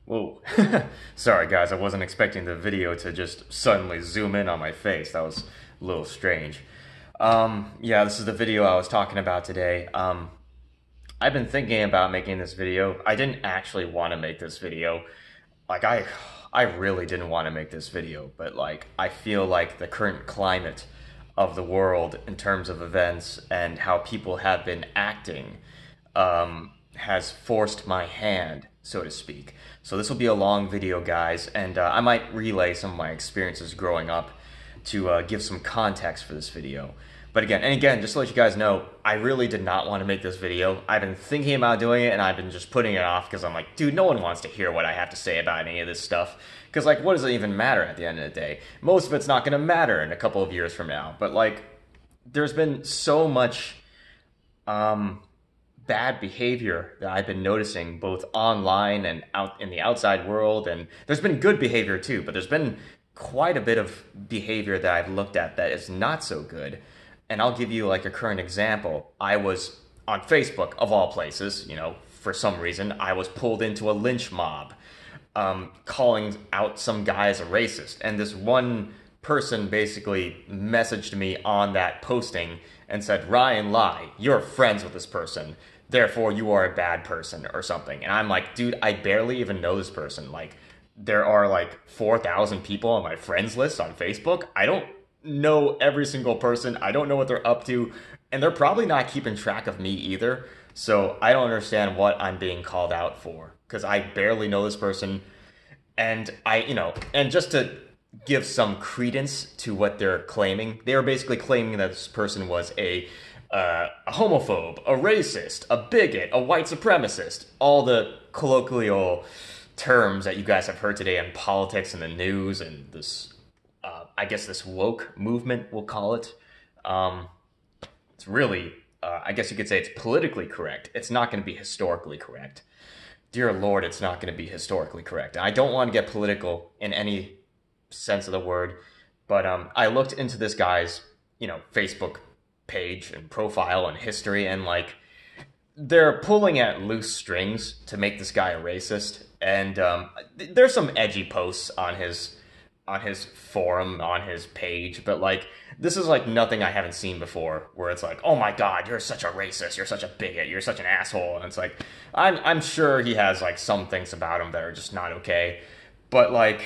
Whoa. Sorry guys, I wasn't expecting the video to just suddenly zoom in on my face. That was a little strange. Yeah, this is the video I was talking about today. I've been thinking about making this video. I didn't actually want to make this video. Like, I really didn't want to make this video, but like, I feel like the current climate of the world in terms of events and how people have been acting, has forced my hand, so to speak. So this will be a long video, guys, and I might relay some of my experiences growing up to give some context for this video. But again, just to let you guys know, I really did not want to make this video. I've been thinking about doing it, and I've been just putting it off because I'm like, dude, no one wants to hear what I have to say about any of this stuff. Because, like, what does it even matter at the end of the day? Most of it's not going to matter in a couple of years from now. But, like, there's been so much bad behavior that I've been noticing both online and out in the outside world. And there's been good behavior, too. But there's been quite a bit of behavior that I've looked at that is not so good. And I'll give you like a current example. I was on Facebook, of all places, you know, for some reason, I was pulled into a lynch mob, calling out some guy as a racist. And this one person basically messaged me on that posting and said, Ryan Lai, you're friends with this person, therefore you are a bad person or something. And I'm like, dude, I barely even know this person. Like, there are like 4,000 people on my friends list on Facebook. I don't know every single person. I don't know what they're up to, and they're probably not keeping track of me either. So I don't understand what I'm being called out for, because I barely know this person. And and just to give some credence to what they're claiming, they were basically claiming that this person was a homophobe, a racist, a bigot, a white supremacist, all the colloquial terms that you guys have heard today in politics and the news and this I guess this woke movement, we'll call it. It's really, I guess you could say it's politically correct. It's not going to be historically correct. Dear Lord, it's not going to be historically correct. And I don't want to get political in any sense of the word, but I looked into this guy's, Facebook page and profile and history, and like, they're pulling at loose strings to make this guy a racist. And there's some edgy posts on his forum, on his page, but like, this is like nothing I haven't seen before, where it's like, oh my god, you're such a racist, you're such a bigot, you're such an asshole. And it's like, I'm sure he has like some things about him that are just not okay, but like,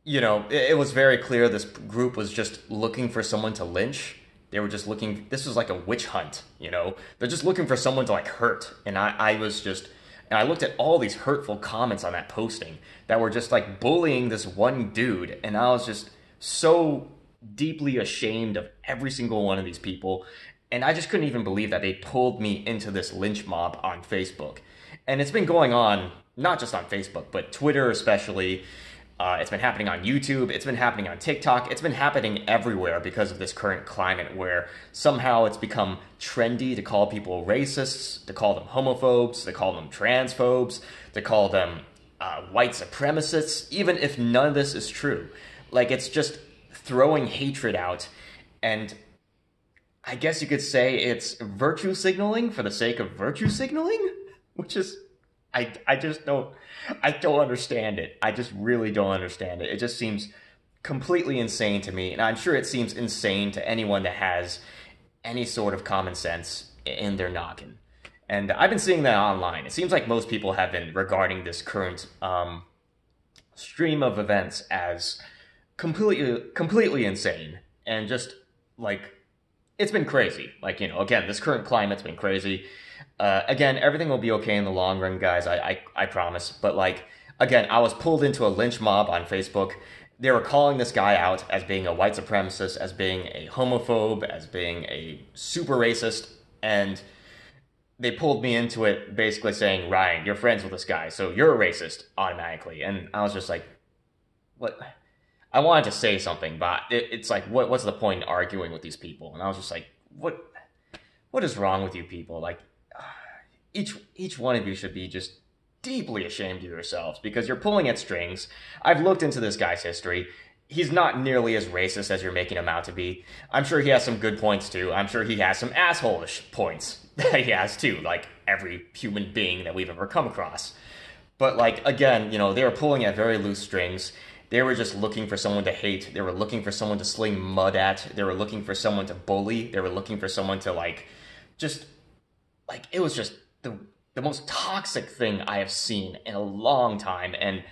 it was very clear this group was just looking for someone to lynch. They were just looking, this was like a witch hunt, they're just looking for someone to like hurt. And I looked at all these hurtful comments on that posting that were just like bullying this one dude. And I was just so deeply ashamed of every single one of these people. And I just couldn't even believe that they pulled me into this lynch mob on Facebook. And it's been going on, not just on Facebook, but Twitter especially. It's been happening on YouTube, it's been happening on TikTok, it's been happening everywhere because of this current climate where somehow it's become trendy to call people racists, to call them homophobes, to call them transphobes, to call them white supremacists, even if none of this is true. Like, it's just throwing hatred out, and I guess you could say it's virtue signaling for the sake of virtue signaling, which is, I just don't understand it. I just really don't understand it. It just seems completely insane to me, and I'm sure it seems insane to anyone that has any sort of common sense in their noggin. And I've been seeing that online. It seems like most people have been regarding this current stream of events as completely insane, and just like, it's been crazy. Like, again, this current climate's been crazy. Again, everything will be okay in the long run, guys. I promise. But like, again, I was pulled into a lynch mob on Facebook. They were calling this guy out as being a white supremacist, as being a homophobe, as being a super racist, and they pulled me into it basically saying, Ryan, you're friends with this guy, so you're a racist automatically. And I was just like, what? I wanted to say something, but it's like, what's the point in arguing with these people? And I was just like, what is wrong with you people? Like, each one of you should be just deeply ashamed of yourselves, because you're pulling at strings. I've looked into this guy's history. He's not nearly as racist as you're making him out to be. I'm sure he has some good points too. I'm sure he has some asshole-ish points that he has too, like every human being that we've ever come across. But like again, they were pulling at very loose strings. They were just looking for someone to hate. They were looking for someone to sling mud at. They were looking for someone to bully. They were looking for someone to just it was just the most toxic thing I have seen in a long time. And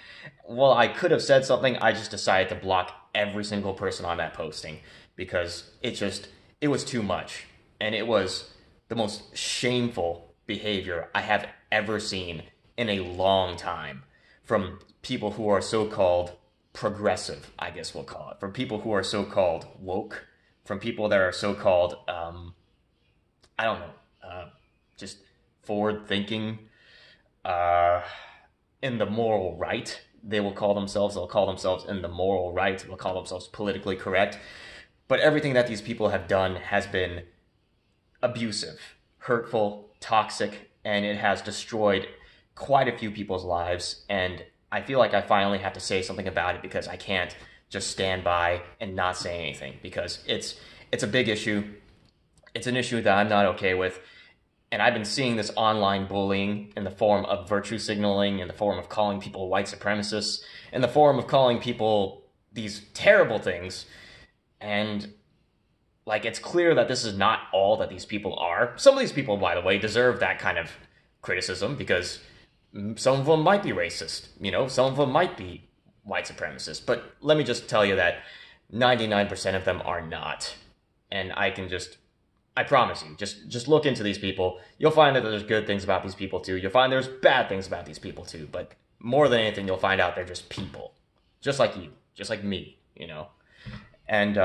while I could have said something, I just decided to block every single person on that posting because it was too much. And it was the most shameful behavior I have ever seen in a long time from people who are so-called progressive, I guess we'll call it, from people who are so-called woke, from people that are so-called, I don't know, just forward-thinking, in the moral right. They'll call themselves in the moral right. They'll call themselves politically correct. But everything that these people have done has been abusive, hurtful, toxic, and it has destroyed quite a few people's lives. And I feel like I finally have to say something about it because I can't just stand by and not say anything because it's a big issue. It's an issue that I'm not okay with. And I've been seeing this online bullying in the form of virtue signaling, in the form of calling people white supremacists, in the form of calling people these terrible things. And it's clear that this is not all that these people are. Some of these people, by the way, deserve that kind of criticism because some of them might be racist, some of them might be white supremacists. But let me just tell you that 99% of them are not. And I promise you, just look into these people. You'll find that there's good things about these people too. You'll find there's bad things about these people too. But more than anything, you'll find out they're just people. Just like you. Just like me, And,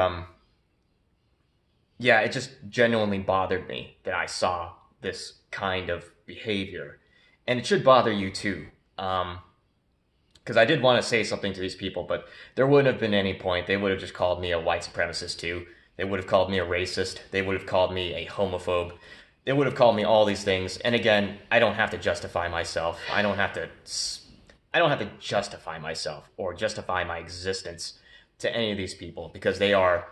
yeah, it just genuinely bothered me that I saw this kind of behavior. And it should bother you too. Because I did want to say something to these people, but there wouldn't have been any point. They would have just called me a white supremacist too. They would have called me a racist. They would have called me a homophobe. They would have called me all these things. And again, I don't have to justify myself. I don't have to justify myself or justify my existence to any of these people because they are,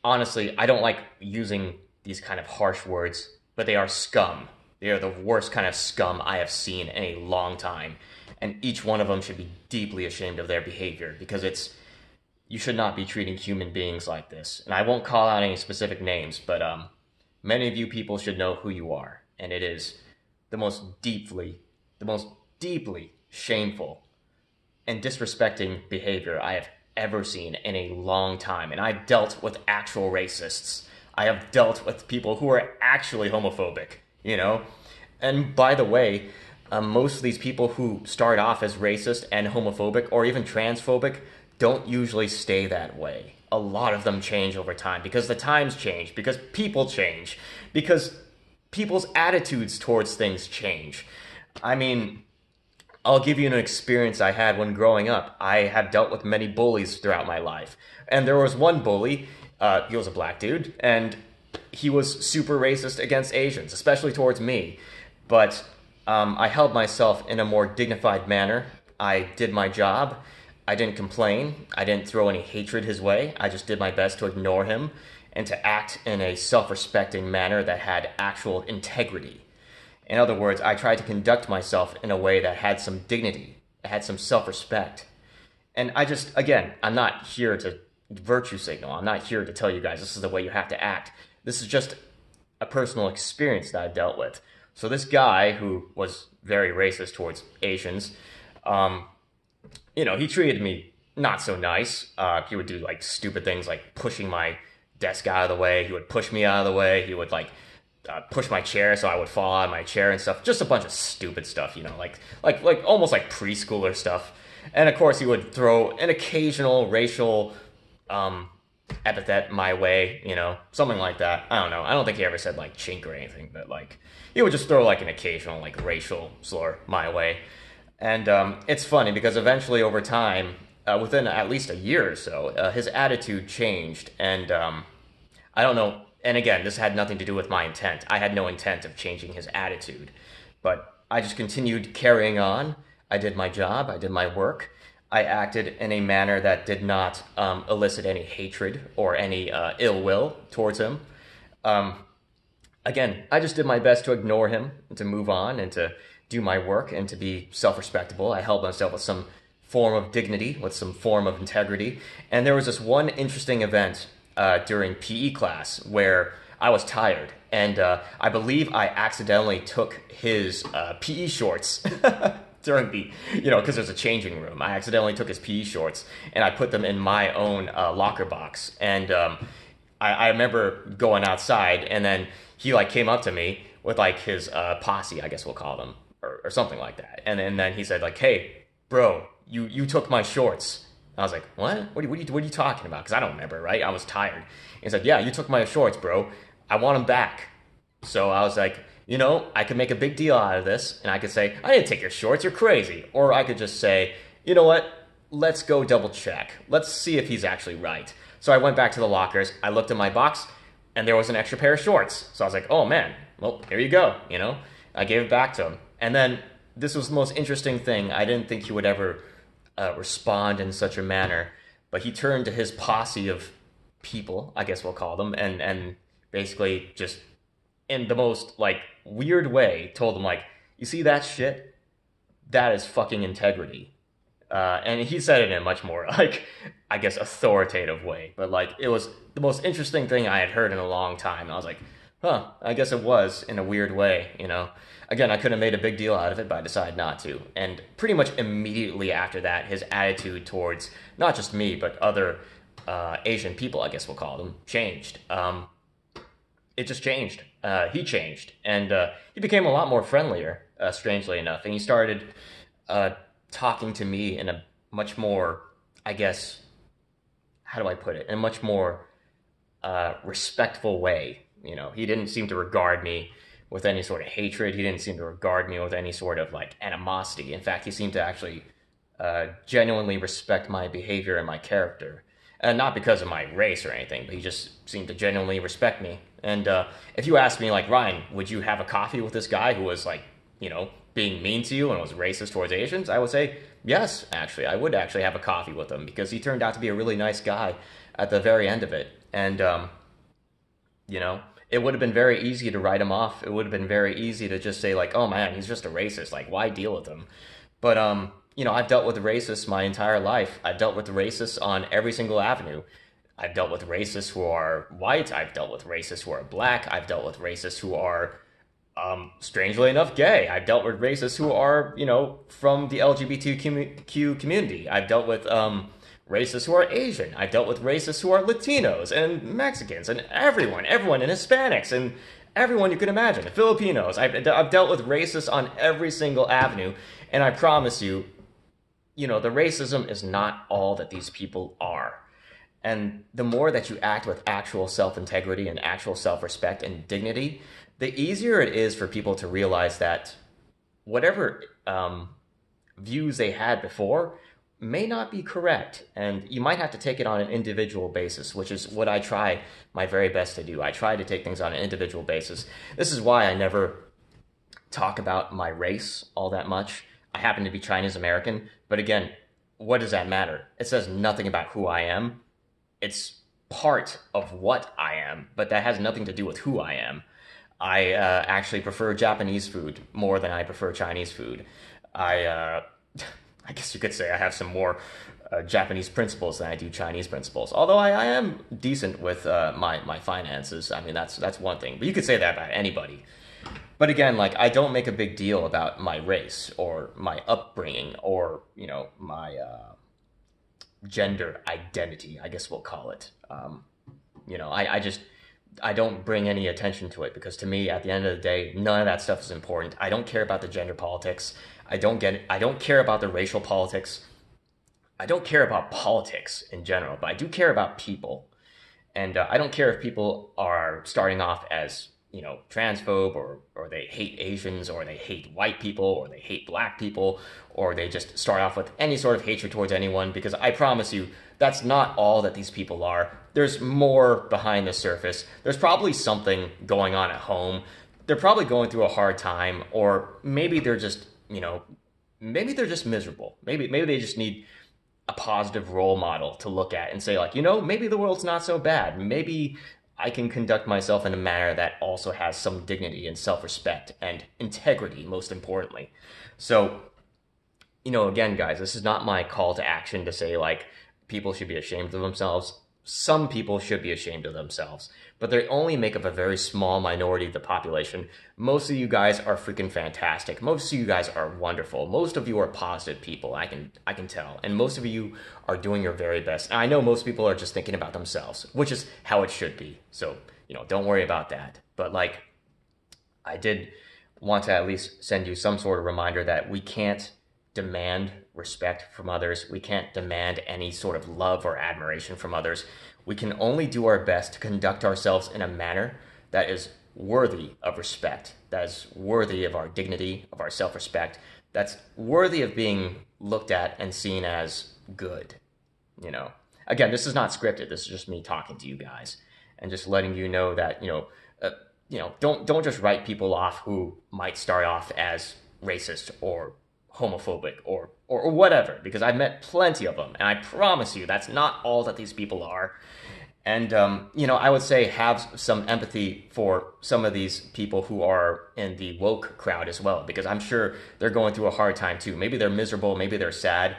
honestly, I don't like using these kind of harsh words, but they are scum. They are the worst kind of scum I have seen in a long time. And each one of them should be deeply ashamed of their behavior because you should not be treating human beings like this. And I won't call out any specific names, but many of you people should know who you are. And it is the most deeply shameful and disrespecting behavior I have ever seen in a long time. And I've dealt with actual racists. I have dealt with people who are actually homophobic, And by the way, most of these people who start off as racist and homophobic or even transphobic don't usually stay that way. A lot of them change over time because the times change, because people change, because people's attitudes towards things change. I mean, I'll give you an experience I had when growing up. I have dealt with many bullies throughout my life. And there was one bully, he was a black dude, and he was super racist against Asians, especially towards me. But I held myself in a more dignified manner. I did my job. I didn't complain. I didn't throw any hatred his way. I just did my best to ignore him and to act in a self-respecting manner that had actual integrity. In other words, I tried to conduct myself in a way that had some dignity, that had some self-respect. And again, I'm not here to virtue signal. I'm not here to tell you guys this is the way you have to act. This is just a personal experience that I dealt with. So this guy who was very racist towards Asians, he treated me not so nice. He would do stupid things like pushing my desk out of the way. He would push me out of the way. He would push my chair so I would fall out of my chair and stuff. Just a bunch of stupid stuff, like almost like preschooler stuff. And of course, he would throw an occasional racial epithet my way, something like that. I don't know. I don't think he ever said chink or anything, but he would just throw an occasional racial slur my way. And it's funny because eventually over time, within at least a year or so, his attitude changed. And I don't know. And again, this had nothing to do with my intent. I had no intent of changing his attitude. But I just continued carrying on. I did my job. I did my work. I acted in a manner that did not elicit any hatred or any ill will towards him. Again, I just did my best to ignore him and to move on and to do my work and to be self-respectable. I held myself with some form of dignity, with some form of integrity. And there was this one interesting event during PE class where I was tired, and I believe I accidentally took his PE shorts during the, because there's a changing room. I accidentally took his PE shorts and I put them in my own locker box. And I remember going outside, and then he like came up to me with like his posse, I guess we'll call them, or something like that. And then he said like, "Hey, bro, you took my shorts." And I was like, "What? What are you talking about?" Because I don't remember, right? I was tired. And he said, "Yeah, you took my shorts, bro. I want them back." So I was like, I could make a big deal out of this, and I could say, "I didn't take your shorts, you're crazy." Or I could just say, "You know what? Let's go double check. Let's see if he's actually right." So I went back to the lockers, I looked in my box, and there was an extra pair of shorts. So I was like, "Oh man, well, here you go," I gave it back to him. And then this was the most interesting thing. I didn't think he would ever respond in such a manner, but he turned to his posse of people, I guess we'll call them, and basically just in the most like weird way told them like, "You see that shit? That is fucking integrity." And he said it in a much more like, I guess, authoritative way, but like it was the most interesting thing I had heard in a long time. And I was like, huh, I guess it was in a weird way, Again, I could have made a big deal out of it, but I decided not to. And pretty much immediately after that, his attitude towards not just me, but other Asian people, I guess we'll call them, changed. It just changed. He changed, and he became a lot more friendlier, strangely enough. And he started talking to me in a much more, I guess, how do I put it, in a much more respectful way. He didn't seem to regard me with any sort of hatred. He didn't seem to regard me with any sort of like animosity. In fact, he seemed to actually genuinely respect my behavior and my character. And not because of my race or anything, but he just seemed to genuinely respect me. And if you ask me, like, "Ryan, would you have a coffee with this guy who was like, being mean to you and was racist towards Asians?" I would say, yes, actually. I would actually have a coffee with him because he turned out to be a really nice guy at the very end of it. And, it would have been very easy to write him off. It would have been very easy to just say, like, "Oh man, he's just a racist. Like, why deal with him?" But, I've dealt with racists my entire life. I've dealt with racists on every single avenue. I've dealt with racists who are white. I've dealt with racists who are black. I've dealt with racists who are, strangely enough, gay. I've dealt with racists who are, from the LGBTQ community. I've dealt with racists who are Asian. I've dealt with racists who are Latinos and Mexicans and everyone and Hispanics and everyone you can imagine, Filipinos. I've dealt with racists on every single avenue, and I promise you, the racism is not all that these people are. And the more that you act with actual self-integrity and actual self-respect and dignity, the easier it is for people to realize that whatever views they had before may not be correct. And you might have to take it on an individual basis, which is what I try my very best to do. I try to take things on an individual basis. This is why I never talk about my race all that much. I happen to be Chinese American, but again, what does that matter? It says nothing about who I am. It's part of what I am, but that has nothing to do with who I am. I actually prefer Japanese food more than I prefer Chinese food. I guess you could say I have some more Japanese principles than I do Chinese principles. Although I am decent with my finances. I mean, that's one thing. But you could say that about anybody. But again, like, I don't make a big deal about my race or my upbringing or, my gender identity, I guess we'll call it. I don't bring any attention to it because to me, at the end of the day, none of that stuff is important. I don't care about the gender politics. I don't care about the racial politics. I don't care about politics in general, but I do care about people. And I don't care if people are starting off as, transphobe or they hate Asians or they hate white people or they hate black people or they just start off with any sort of hatred towards anyone, because I promise you, that's not all that these people are. There's more behind the surface. There's probably something going on at home. They're probably going through a hard time, or maybe they're just, maybe they're just miserable. Maybe they just need a positive role model to look at and say, like, maybe the world's not so bad. Maybe I can conduct myself in a manner that also has some dignity and self-respect and integrity, most importantly. So, again, guys, this is not my call to action to say, like, people should be ashamed of themselves. Some people should be ashamed of themselves, but they only make up a very small minority of the population. Most of you guys are freaking fantastic. Most of you guys are wonderful. Most of you are positive people, I can tell. And most of you are doing your very best. And I know most people are just thinking about themselves, which is how it should be. So, don't worry about that. But like, I did want to at least send you some sort of reminder that we can't demand respect from others. We can't demand any sort of love or admiration from others. We can only do our best to conduct ourselves in a manner that is worthy of respect, that is worthy of our dignity, of our self-respect, that's worthy of being looked at and seen as good. Again, this is not scripted. This is just me talking to you guys and just letting you know that, don't just write people off who might start off as racist or homophobic or whatever, because I've met plenty of them, and I promise you that's not all that these people are. And I would say have some empathy for some of these people who are in the woke crowd as well, because I'm sure they're going through a hard time too. Maybe they're miserable, maybe they're sad,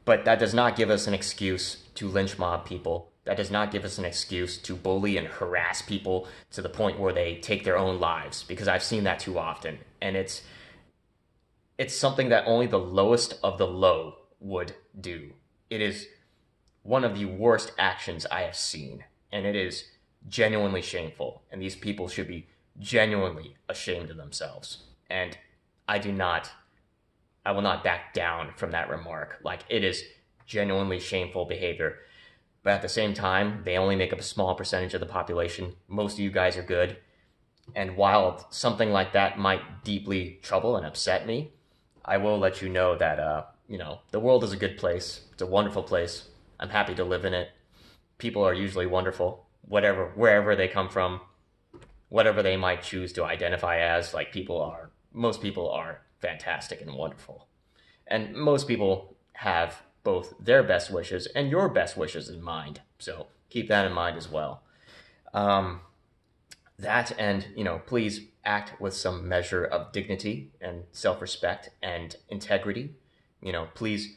but that does not give us an excuse to lynch mob people. That does not give us an excuse to bully and harass people to the point where they take their own lives, because I've seen that too often, and it's something that only the lowest of the low would do. It is one of the worst actions I have seen, and it is genuinely shameful, and these people should be genuinely ashamed of themselves. And I will not back down from that remark. Like, it is genuinely shameful behavior. But at the same time, they only make up a small percentage of the population. Most of you guys are good. And while something like that might deeply trouble and upset me, I will let you know that, the world is a good place. It's a wonderful place. I'm happy to live in it. People are usually wonderful, wherever they come from, whatever they might choose to identify as. Like, most people are fantastic and wonderful. And most people have both their best wishes and your best wishes in mind. So keep that in mind as well. That, and, please act with some measure of dignity and self-respect and integrity. Please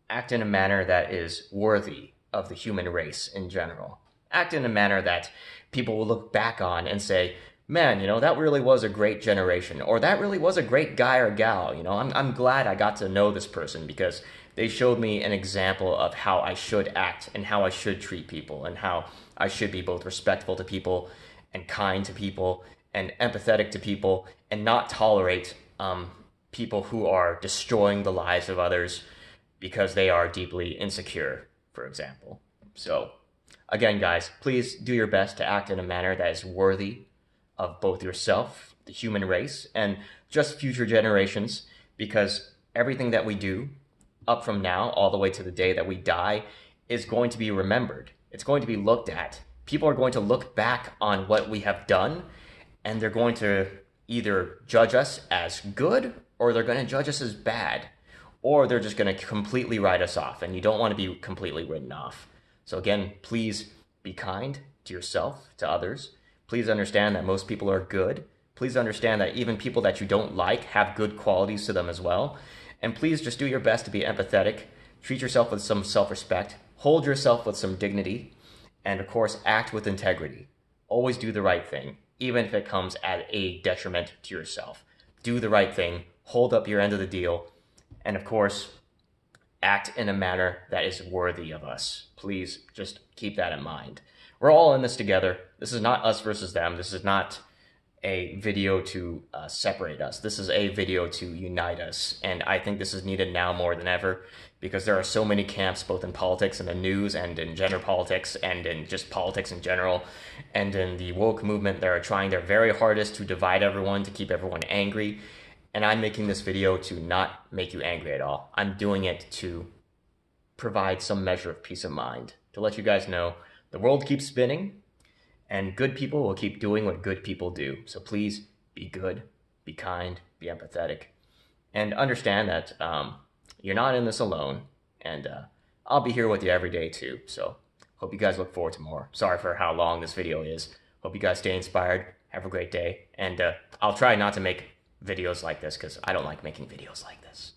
act in a manner that is worthy of the human race in general. Act in a manner that people will look back on and say, man, that really was a great generation, or that really was a great guy or gal. I'm glad I got to know this person because they showed me an example of how I should act and how I should treat people and how I should be both respectful to people and kind to people and empathetic to people and not tolerate people who are destroying the lives of others because they are deeply insecure, for example. So, again, guys, please do your best to act in a manner that is worthy of both yourself, the human race, and just future generations, because everything that we do up from now all the way to the day that we die is going to be remembered. It's going to be looked at. People are going to look back on what we have done, and they're going to either judge us as good, or they're going to judge us as bad, or they're just going to completely write us off, and you don't want to be completely written off. So again, please be kind to yourself, to others. Please understand that most people are good. Please understand that even people that you don't like have good qualities to them as well. And please just do your best to be empathetic, treat yourself with some self-respect, hold yourself with some dignity, and of course, act with integrity. Always do the right thing, even if it comes at a detriment to yourself. Do the right thing, hold up your end of the deal, and of course, act in a manner that is worthy of us. Please just keep that in mind. We're all in this together. This is not us versus them. This is not a video to separate us. This is a video to unite us. And I think this is needed now more than ever, because there are so many camps, both in politics and the news and in gender politics and in just politics in general and in the woke movement that are trying their very hardest to divide everyone, to keep everyone angry. And I'm making this video to not make you angry at all. I'm doing it to provide some measure of peace of mind, to let you guys know the world keeps spinning, and good people will keep doing what good people do. So please be good, be kind, be empathetic, and understand that you're not in this alone. And I'll be here with you every day too. So hope you guys look forward to more. Sorry for how long this video is. Hope you guys stay inspired. Have a great day. And I'll try not to make videos like this because I don't like making videos like this.